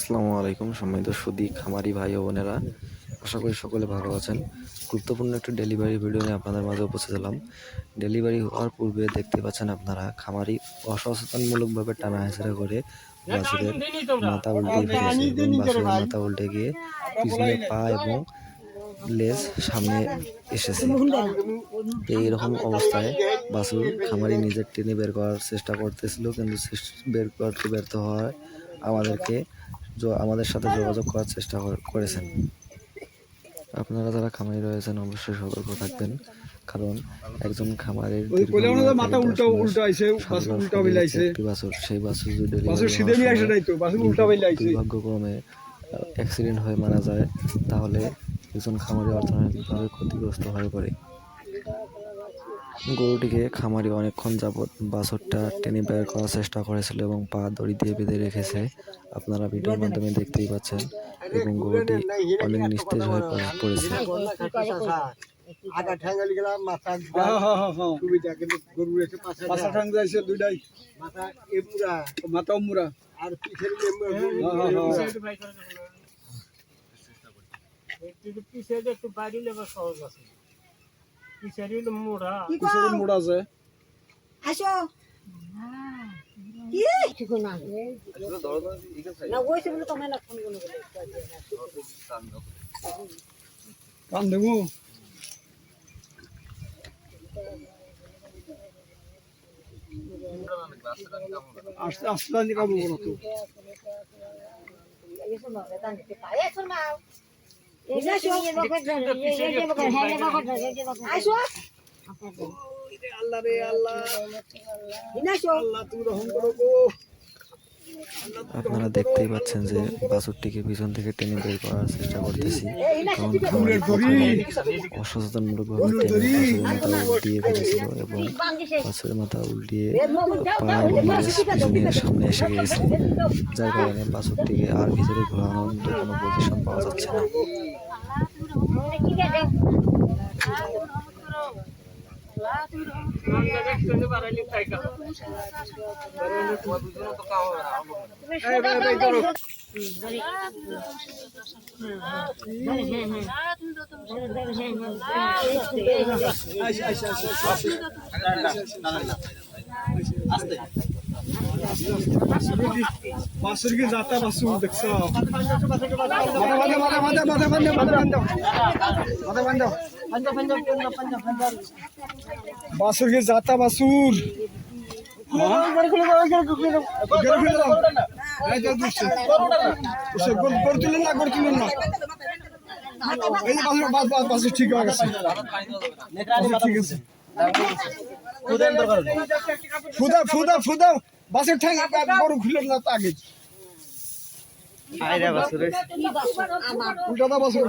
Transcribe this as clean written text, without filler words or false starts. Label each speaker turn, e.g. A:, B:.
A: আসসালামু আলাইকুম সম্মানিত সুদী খামারি ভাই ও বোনেরা, আশা করি সকলে ভালো আছেন। গুরুত্বপূর্ণ একটি ডেলিভারি ভিডিও নিয়ে আপনাদের মাঝে উপস্থিত হলাম। ডেলিভারি হওয়ার পূর্বে দেখতে পাচ্ছেন আপনারা খামারি অসচেতনমূলকভাবে টানা হেঁচড়া করে বাছুরের মাথা উল্টে ফেলেছে এবং বাছুরের মাথা উল্টে গিয়ে পিছনে পা এবং লেজ সামনে এসেছে। এইরকম অবস্থায় বাছুর খামারি নিজের টেনে বের করার চেষ্টা করতেছিল, কিন্তু বের করতে ব্যর্থ হওয়ায় আমাদের সাথে যোগাযোগ করার চেষ্টা করেছেন। আপনারা যারা খামারি রয়েছেন অবশ্যই সতর্ক থাকবেন, কারণ একজন খামারের বাছুর সেই বাছুর যদি দুর্ভাগ্যক্রমে অ্যাক্সিডেন্ট হয়ে মারা যায়, তাহলে একজন খামারি অর্থনৈতিকভাবে ক্ষতিগ্রস্ত হয়ে পড়ে। গরুটিকে খামারি অনেকক্ষণ যাবৎ বাছুরটা টেনে বের করার চেষ্টা করেছিল এবং পা দড়ি দিয়ে বেঁধে রেখেছে, আপনারা ভিডিওর মাধ্যমে দেখতেই পাচ্ছেন, এবং গরুটি অনেক নিস্তেজ হয়ে পড়েছে।
B: মোড়া আছে
C: আসো কি ঠিক না না ওইসে বলে তোমরা না ফোন বলে
B: কান দেবো আস্তে আস্তে নিকাবো বলো তো
C: eso no se dan que para eso mal eso yo Bakr yo Bakr হ্যাঁ বকর আসো
B: আল্লাহ রে আল্লাহ আল্লাহ তুমি রহম করো গো।
A: আপনারা দেখতেই পাচ্ছেন যে বাছুরটিকে পিছন থেকে টেনে বের করার চেষ্টা করতেছি, কারণ অসচেতনমূলকভাবে বাছুরের মাথা উল্টিয়ে ফেলেছিল এবং বাছুরের মাথা উল্টিয়ে পা এবং পিছনে সামনে এসে গিয়েছে, যার কারণে বাছুরটিকে আর ভিতরে ঘোরানোর মতো কোনো পজিশন পাওয়া যাচ্ছে না।
B: বাছুরকে যাতা বাছুর দেখছো বাছুরকে যাতা বাছুর গড় তুলেন না এই বাছুর ঠিক হয়ে গেছে, ঠিক আছে ফুদা ফুদা ফুদা বাসের ঠ্যাং বড় খুলে না তো আগে উল্টা বাসের